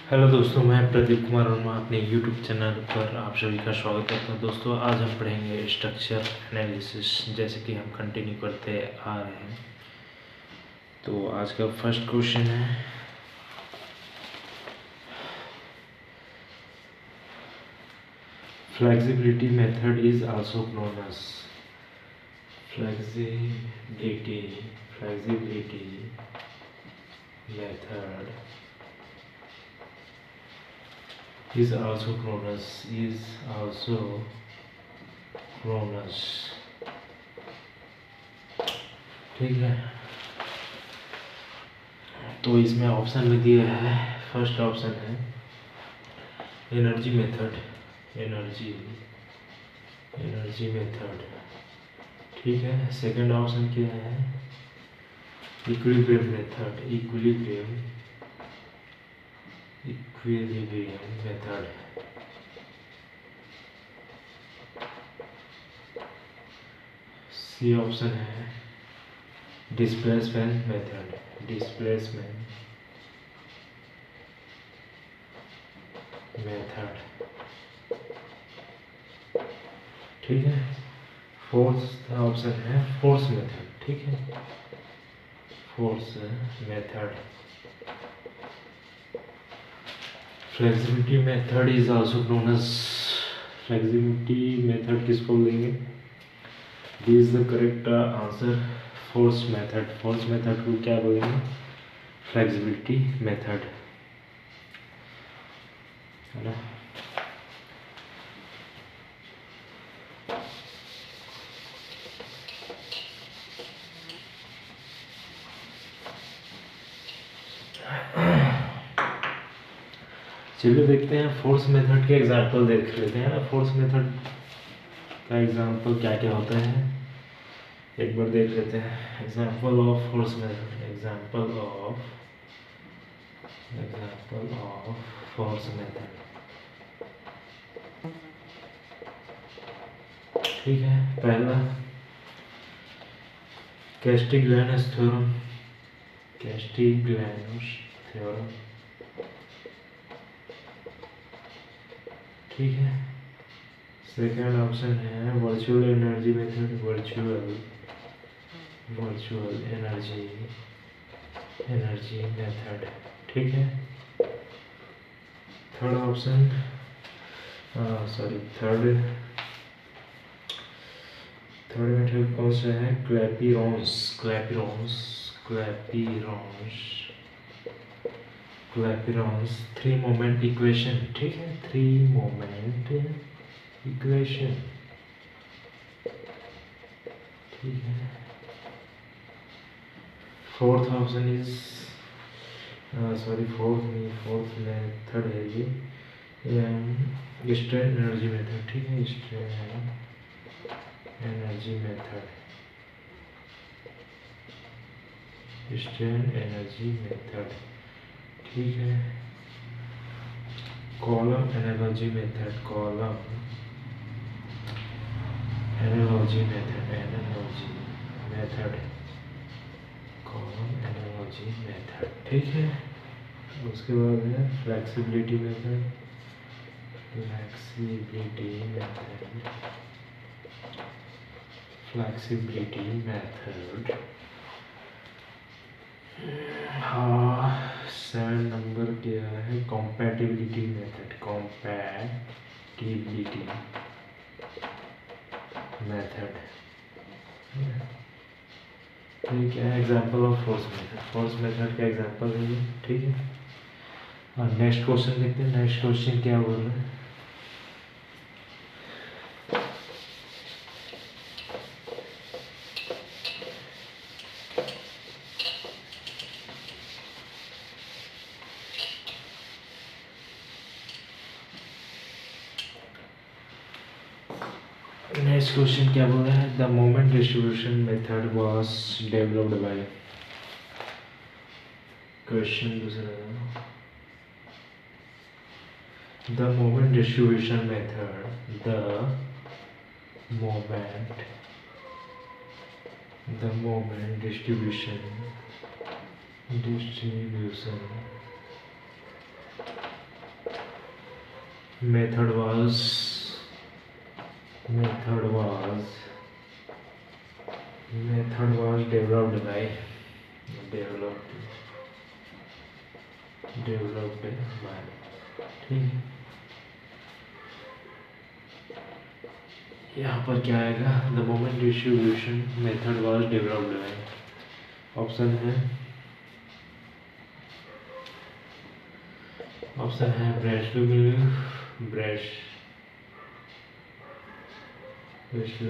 Hello दोस्तों, मैं प्रदीप कुमार वर्मा अपने यूट्यूब चैनल पर आप सभी का स्वागत करता हूं। दोस्तों, आज हम पढ़ेंगे स्ट्रक्चर एनालिसिस, जैसे कि हम कंटिन्यू करते आ रहे हैं। तो आज का फर्स्ट क्वेश्चन है, flexibility method is also known as flexibility method is also known as ठीक है। तो इसमें ऑप्शन में दिया है, फर्स्ट ऑप्शन है एनर्जी मेथड, एनर्जी मेथड, ठीक है। सेकंड ऑप्शन क्या है, equilibrium method, equilibrium method. C option है डिस्प्लेसमेंट मेथड, ठीक है। फोर्थ ऑप्शन है फोर्स मेथड, ठीक है, force method. Flexibility method is also known as, flexibility method किसको बोलेंगे? This is the correct answer, force method. Force method को क्या बोलेंगे? फ्लेक्सिबिलिटी मेथड, है ना। चलिए देखते हैं फोर्स मेथड के एग्जाम्पल देख लेते हैं ना। फोर्स मेथड का एग्जाम्पल क्या क्या होता है एक बार देख लेते हैं। Example of force method, example of force method, ठीक है। पहला कैस्टिग्लिआनोस थ्योरम, ठीक है। सेकेंड ऑप्शन है virtual energy method, virtual energy method, ठीक है। थर्ड ऑप्शन थर्ड मेथड कौन सा है? क्लैपिरॉन्स थ्री मोमेंट इक्वेशन, ठीक है, थ्री मोमेंट इक्वेशन, ठीक है। Fourth option is fourth method है ये स्ट्रेन एनर्जी मेथड, ठीक है, स्ट्रेन एनर्जी मेथड, ठीक है। कॉलम एनालॉजी मेथड, ठीक है। उसके बाद है फ्लेक्सिबिलिटी मेथड, हाँ। 7 नंबर क्या है? कॉम्पैटिबिलिटी मेथड, ठीक है। एग्जाम्पल ऑफ फोर्स मेथड का एग्जाम्पल है ये, ठीक है। और नेक्स्ट क्वेश्चन देखते हैं। नेक्स्ट क्वेश्चन क्या बोल रहा है? नेक्स्ट क्वेश्चन क्या बोल रहा है? The moment distribution method was developed by, question दूसरा, the moment distribution method, the moment distribution method was developed by ठीक है। यहाँ पर क्या आएगा? The moment distribution method was developed bye, option है ब्रेसलू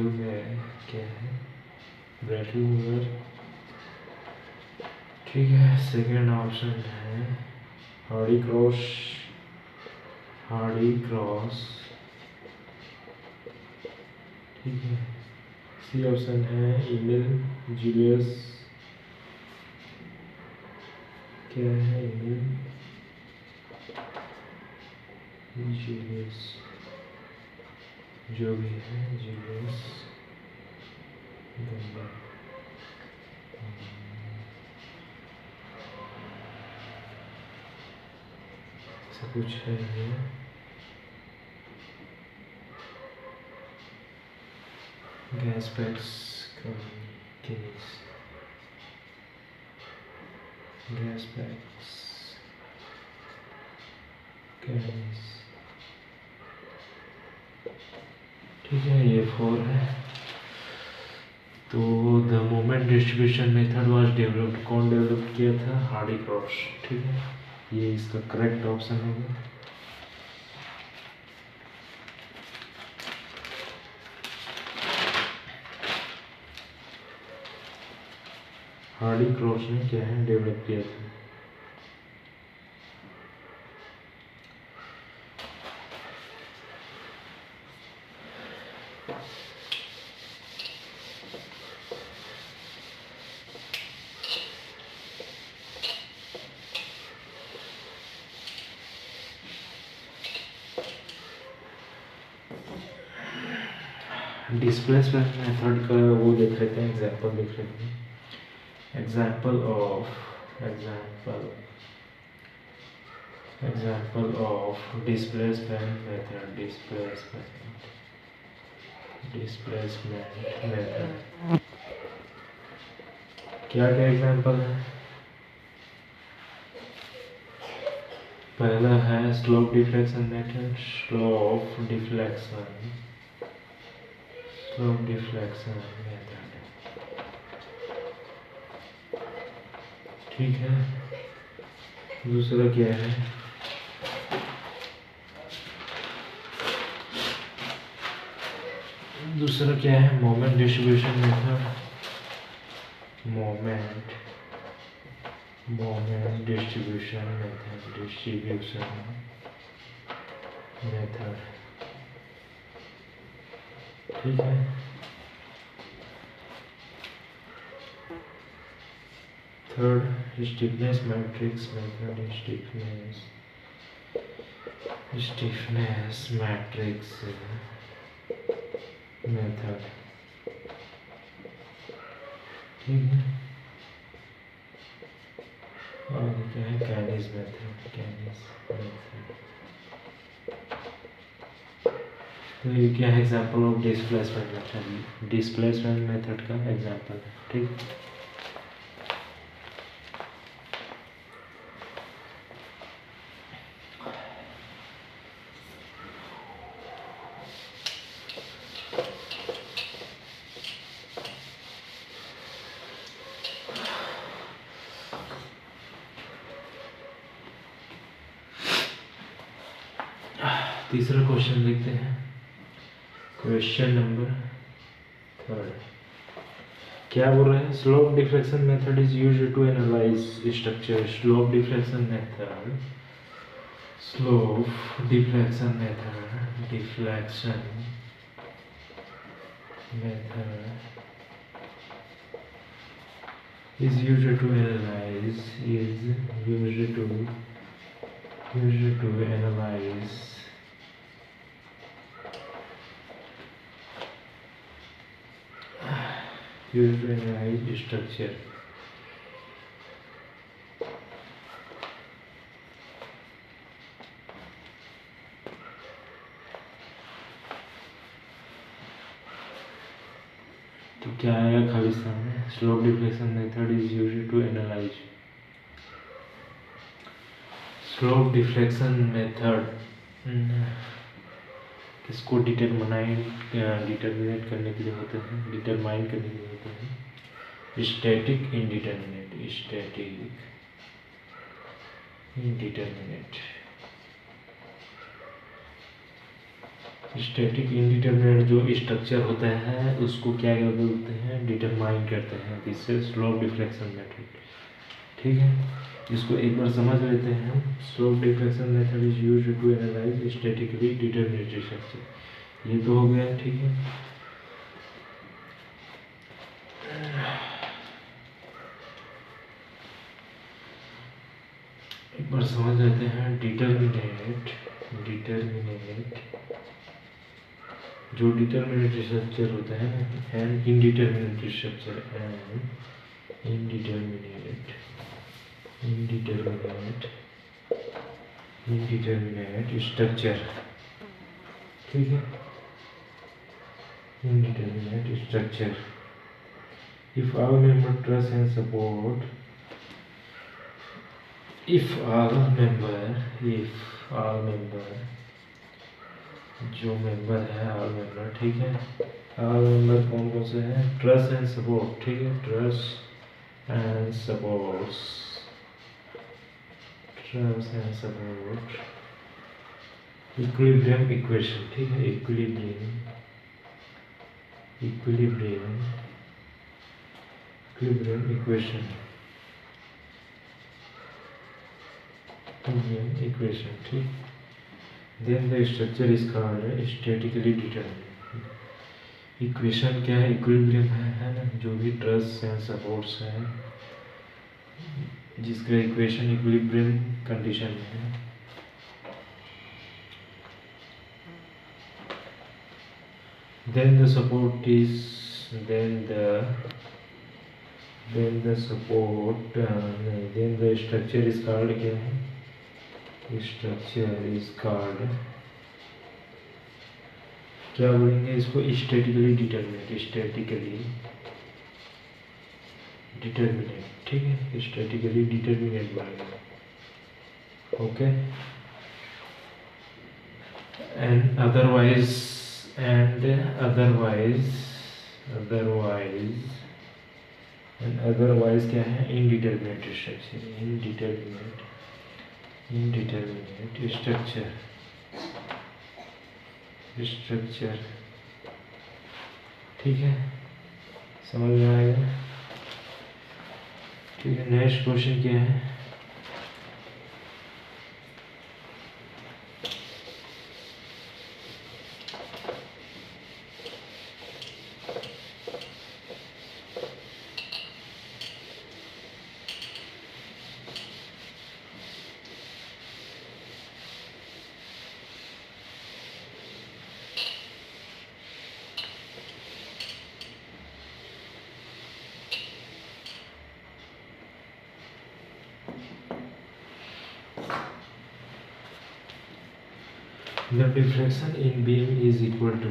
में क्या है? ब्रेसलू, ठीक है। सेकेंड ऑप्शन है हार्डी क्रॉस, ठीक है। सी ऑप्शन है ईमेल जूलियस, क्या है? ईमेल जूलियस, जो भी है जूलियस ऐसा कुछ है ये। गैस्पेक्स ठीक है, ये 4 है। तो the moment distribution method was developed, कौन डेवलप किया था? हार्डी क्रॉस, ठीक है। ये इसका करेक्ट ऑप्शन होगा। हार्डी क्रॉस ने क्या है? डेवलप किया था। डिस्प्लेसमेंट मेथड का वो लिख लेते हैं, एग्जांपल लिख लेते हैं। एग्जांपल ऑफ डिस्प्लेसमेंट मेथड, क्या क्या एग्जांपल है? पहला है स्लोप डिफ्लेक्शन मेथड, मेथड, ठीक है। दूसरा क्या है? Moment distribution method, distribution method, ठीक है। Third stiffness matrix method, stiffness matrix method, ठीक है। और क्या है? कैनिस मेथड, तो ये क्या है? एग्जांपल ऑफ डिस्प्लेसमेंट मेथड का एग्जांपल, ठीक। तीसरा क्वेश्चन देखते हैं। क्वेश्चन नंबर 3 क्या बोल रहे हैं? Slope deflection method is used to analyse structure. स्लोप डिफ्लेक्शन मेथड is used to analyze structure, क्या आएगा खालिस्तान में? Slope deflection method is used to analyse. Slope deflection method किसको डिटरमिनेट करने के लिए होते हैं, डिटरमाइन करने के लिए होते हैं? Static indeterminate, static indeterminate. Static indeterminate जो स्ट्रक्चर होता है उसको क्या बोलते हैं? डिटरमाइन करते हैं। This is slope deflection method. ठीक है, इसको एक बार समझ लेते हैं हम। Slope deflection method is used to analyse statically determinated structure. ये तो हो गया। ठीक है, एक बार समझ लेते हैं। डिटरमिनेट जो डिटरमिनेटेड स्ट्रक्चर होता है and indeterminated structure, and indeterminate structure. ठीक है, indeterminate structure. If all member truss and support, if all member जो मेंबर है all member, ठीक है, all member कौन कौन से हैं? Truss and support. ठीक है, truss and support, equilibrium equation. ठीक है, इक्विलिब्रियम इक्वेशन। ठीक, then the structure is called statically determinate. Equation क्या है? इक्विलिब्रियम है ना, जो भी ट्रस एंड सपोर्ट्स हैं जिसका इक्वेशन इक्विलिब्रियम कंडीशन में है। Then the support is then the structure is called क्या है? Structure is called क्या बोलेंगे इसको? Statically determinate. ठीक है, स्टैटिकली डिटरमिनेट बोलेंगे। ओके, एंड अदरवाइज क्या है? Indeterminate structure, indeterminate structure. ठीक है, समझ में आएगा? ठीक है, नेक्स्ट क्वेश्चन क्या है? The deflection in beam is equal to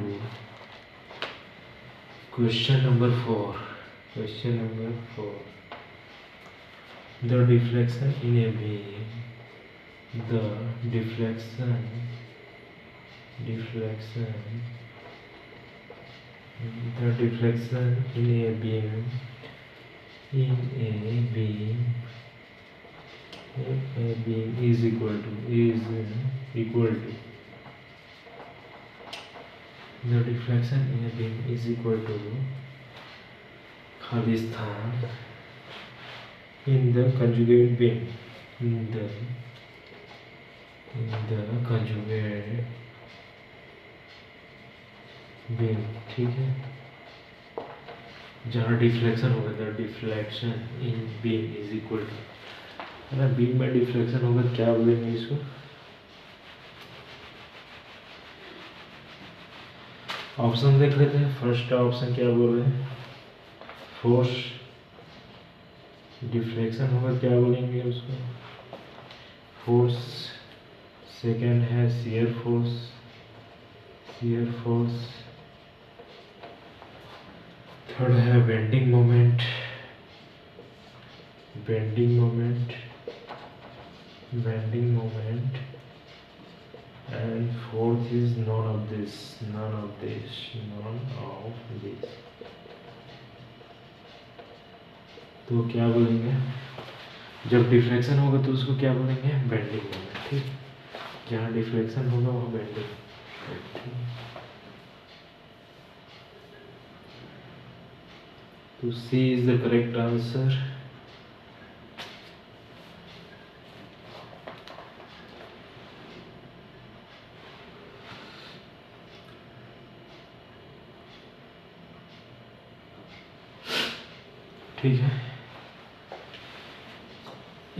question number 4. The deflection in a beam, the deflection in a beam is equal to the deflection in a beam is equal to Khalistan in the conjugate beam, in the conjugate beam। ठीक है, जहाँ deflection होगा, the deflection in beam is equal to, है ना, beam में deflection होगा, क्या बोलेंगे इसको? ऑप्शन देख लेते हैं। फर्स्ट ऑप्शन क्या बोल रहे हैं? फोर्स डिफ्लेक्शन होगा, क्या बोलेंगे उसको? फोर्स। सेकंड है शियर फोर्स। थर्ड है bending moment, bending moment, bending moment, and fourth is none of this, none of this, none of this. तो क्या बोलेंगे जब डिफ्लेक्शन होगा तो उसको क्या बोलेंगे, बेंडिंग मोमेंट। ठीक, जहाँ डिफ्लेक्शन होगा वहाँ बेंडिंग। तो C is the correct answer। ठीक है,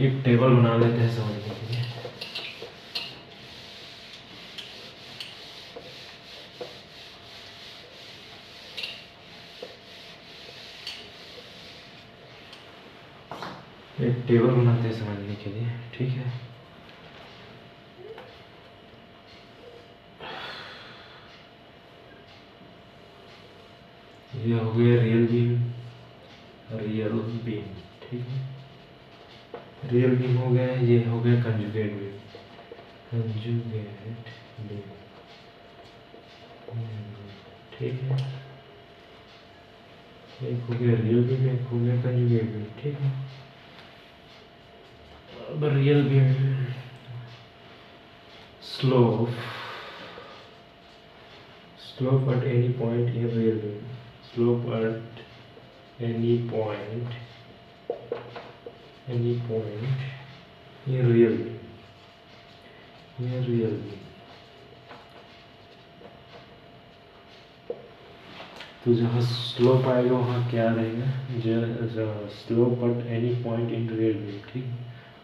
एक टेबल बना लेते हैं समझने के लिए। एक टेबल बनाते हैं समझने के लिए। ठीक है, ये हो गया रियल बीम, रियल बीम। ठीक है, रियल बीम हो गया, ये हो गया कंजुगेट बीम, कंजुगेट बीम। ठीक है, एक हो गया रियल बीम, एक हो गया कंजुगेट बीम। ठीक है, अब real beam slope, slope at any point in real beam, slope at any point in real beam, in real beam। तो जहाँ स्लोप आएगा वहाँ क्या रहेगा, slope at any point in real beam. ठीक,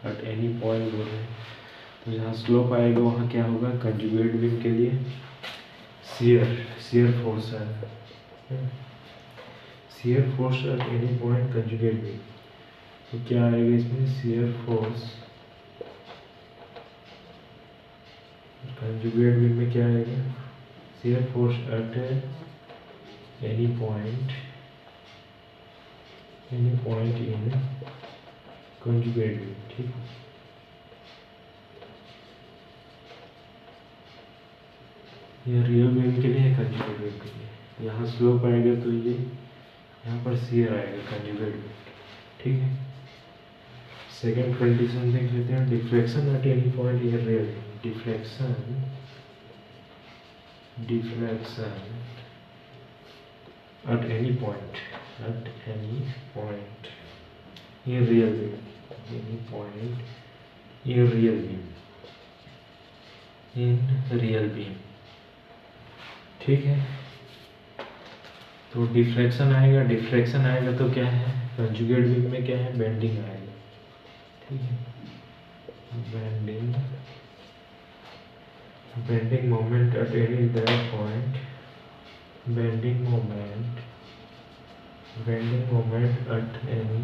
एट एनी पॉइंट बोल रहे हैं, तो जहाँ स्लोप आएगा वहाँ क्या होगा, कंजुगेट बीम के लिए shear force है, shear force at any point conjugate beam. तो क्या आएगा इसमें, shear force conjugate बीम में क्या आएगा, shear force at any point in conjugate beam. ठीक, ये रियल बीम के लिए, कंजुगेट बीम के लिए। यहाँ स्लोप आएगा तो ये यहाँ पर shear आएगा कंजुगेट बीम। ठीक है, सेकेंड कंडीशन देख लेते हैं, deflection at any point in real beam. Deflection at any point in real beam, any point in real beam। ठीक है, तो डिफ्लेक्शन आएगा तो क्या है, कंजुगेट बीम में क्या है, बेंडिंग आएगा। ठीक है, bending moment at any that point, bending moment at any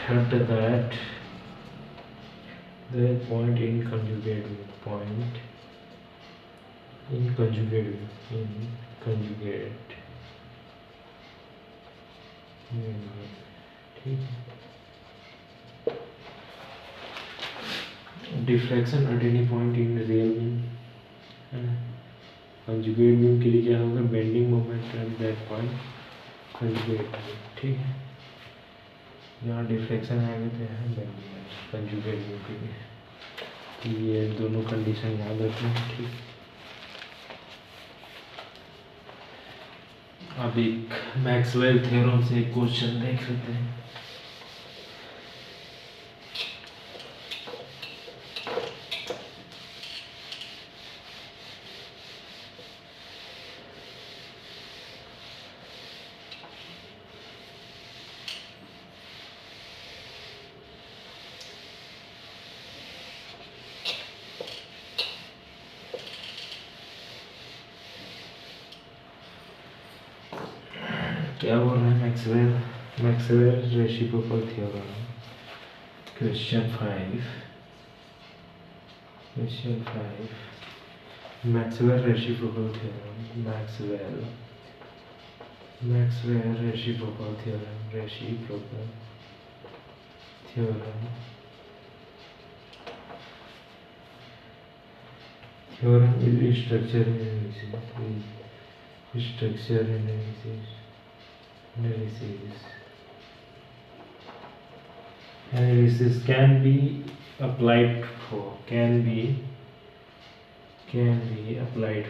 at that point in conjugate point in conjugate ठीक, deflection at any point in real beam, conjugate beam के लिए क्या होगा, bending moment at that point conjugate beam. ठीक है, यहाँ deflection आएगा तो यहाँ बेंडिंग आएगा कंजुगेट बीम के लिए। तो ये दोनों कंडीशन याद रखना है। ठीक, अब एक मैक्सवेल थ्योरम से एक क्वेश्चन देख लेते हैं। क्या बोल रहे हैं, Maxwell reciprocal theorem. Question 5 Maxwell reciprocal theorem. Maxwell reciprocal theorem. Theorem is structure analysis. Analysis can be applied for. Can be applied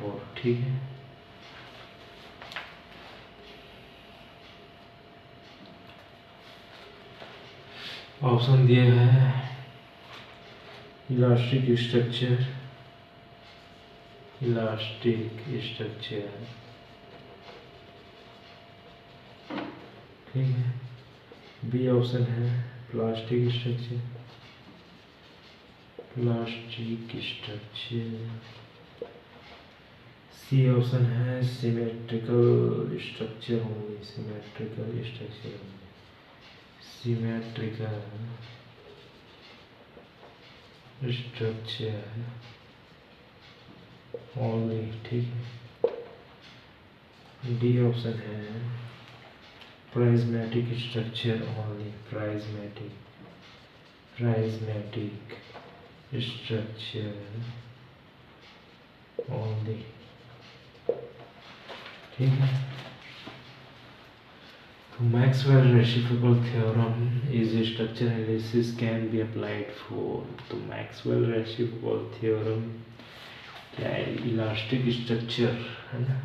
for. ठीक है. ऑप्शन दिया है इलास्टिक स्ट्रक्चर. ठीक है. बी ऑप्शन है प्लास्टिक स्ट्रक्चर. सी ऑप्शन है symmetrical structure होंगे. Only. ठीक है. डी ऑप्शन है prismatic structure only. Prismatic structure only. ठीक है. Maxwell reciprocal theorem is a structure analysis can be applied for. तो Maxwell reciprocal theorem क्या है? इलास्टिक स्ट्रक्चर है ना.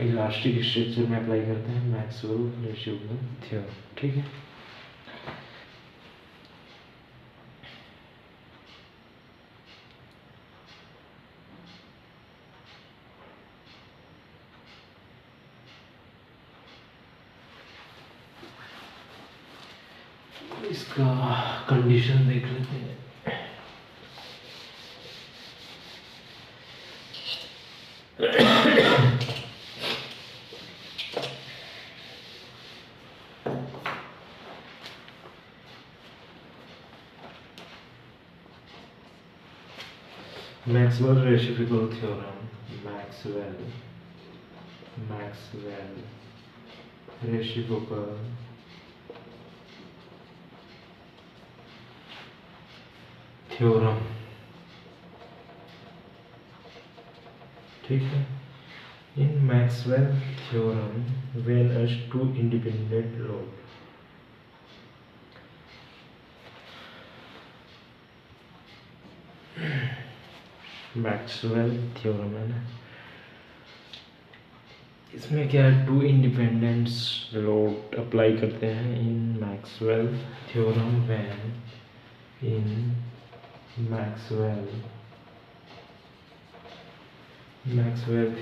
इलास्टिक स्ट्रक्चर में अप्लाई करते हैं Maxwell reciprocal theorem. ठीक है. इसका कंडीशन देख लेते हैं. Maxwell reciprocal theorem. Maxwell reciprocal theorem. ठीक है. In Maxwell theorem, when as two independent load Maxwell theorem है ना. इसमें क्या है? टू इंडिपेंडेंस लोड अप्लाई करते हैं in Maxwell theorem. When in Maxwell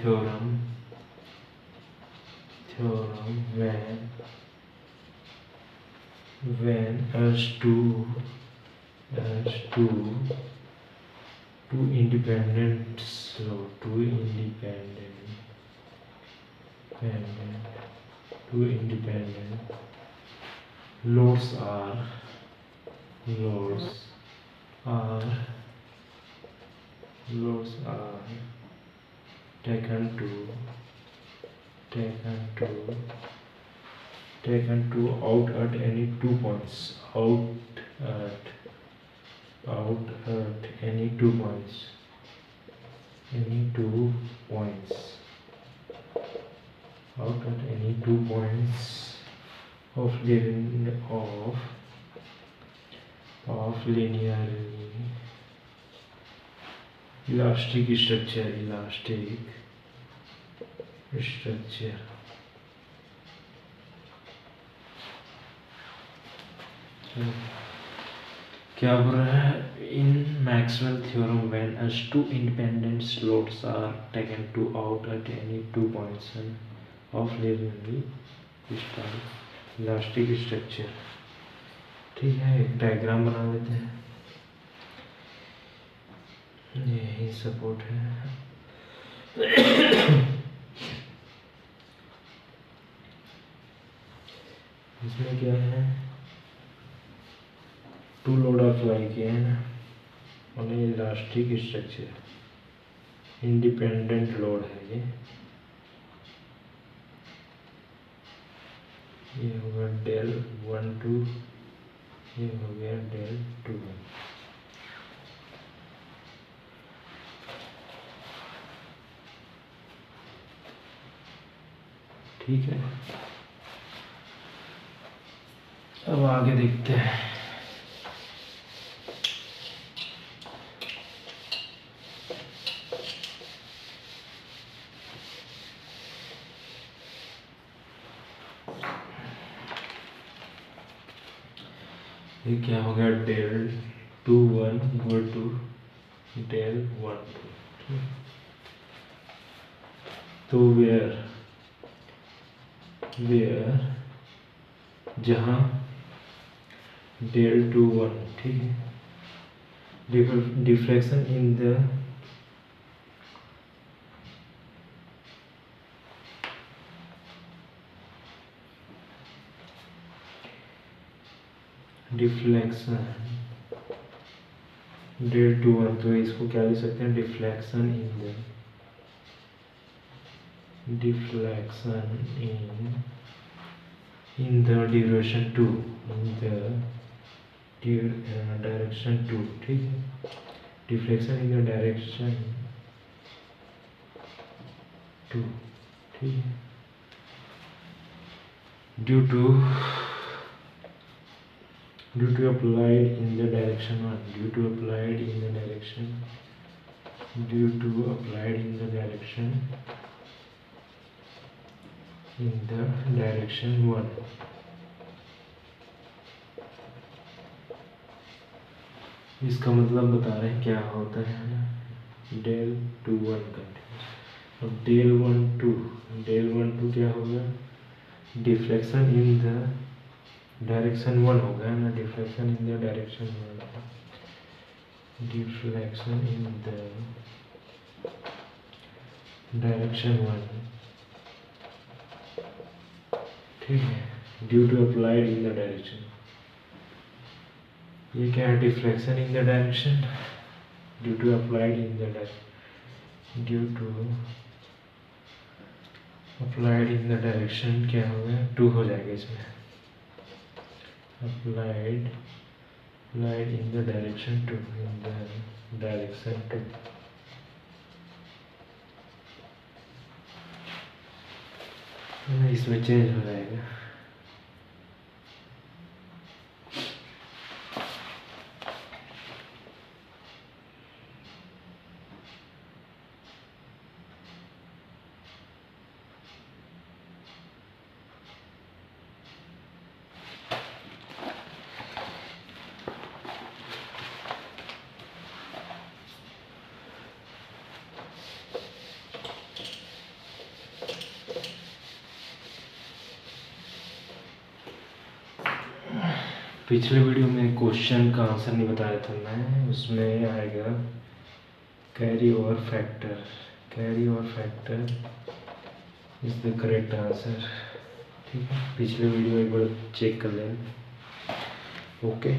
theorem when as two independent loads are taken to out at any 2 points. Out at any 2 points. Out at any 2 points of linearly elastic structure. क्या बोल रहा है? In Maxwell theorem when as two independent loads are taken to out at any 2 points of linearly elastic structure. ठीक है. एक diagram बना लेते हैं. यही सपोर्ट है. इसमें क्या है, टू लोड अप्लाई किए हैं ना, और ये इलास्टिक स्ट्रक्चर इंडिपेंडेंट लोड है ये हो गया डेल 1 2, ये हो गया डेल 2 1। ठीक है, अब आगे देखते हैं। ये क्या हो गया, डेल 2 1 इक्वल टू डेल 1 2। तो वेयर जहाँ डेल 2 1, ठीक है, deflection in the deflection del 2 1, तो इसको क्या लिख सकते हैं, deflection in the direction 2, in the direction 2, ठीक है, डिफ्लेक्शन इन द डायरेक्शन 2, ठीक है, due to applied in the direction 1, due to applied in the direction 1। इसका मतलब बता रहे हैं क्या होता है ना, डेल 2 1 का। अब डेल 1 2 क्या होगा, डिफ्लेक्शन इन द डायरेक्शन 1 होगा ना, deflection in the direction 1, deflection in the direction 1, ठीक है, due to applied in the direction. ये क्या है, deflection in the direction due to applied in the direction क्या होगा, 2 हो जाएगा इसमें, applied in the direction 2, इसमें चेंज हो जाएगा। पिछले वीडियो में क्वेश्चन का आंसर नहीं बताया था मैं, उसमें आएगा carry over factor is the correct answer, ठीक है, पिछले वीडियो एक बार चेक कर लेना। ओके।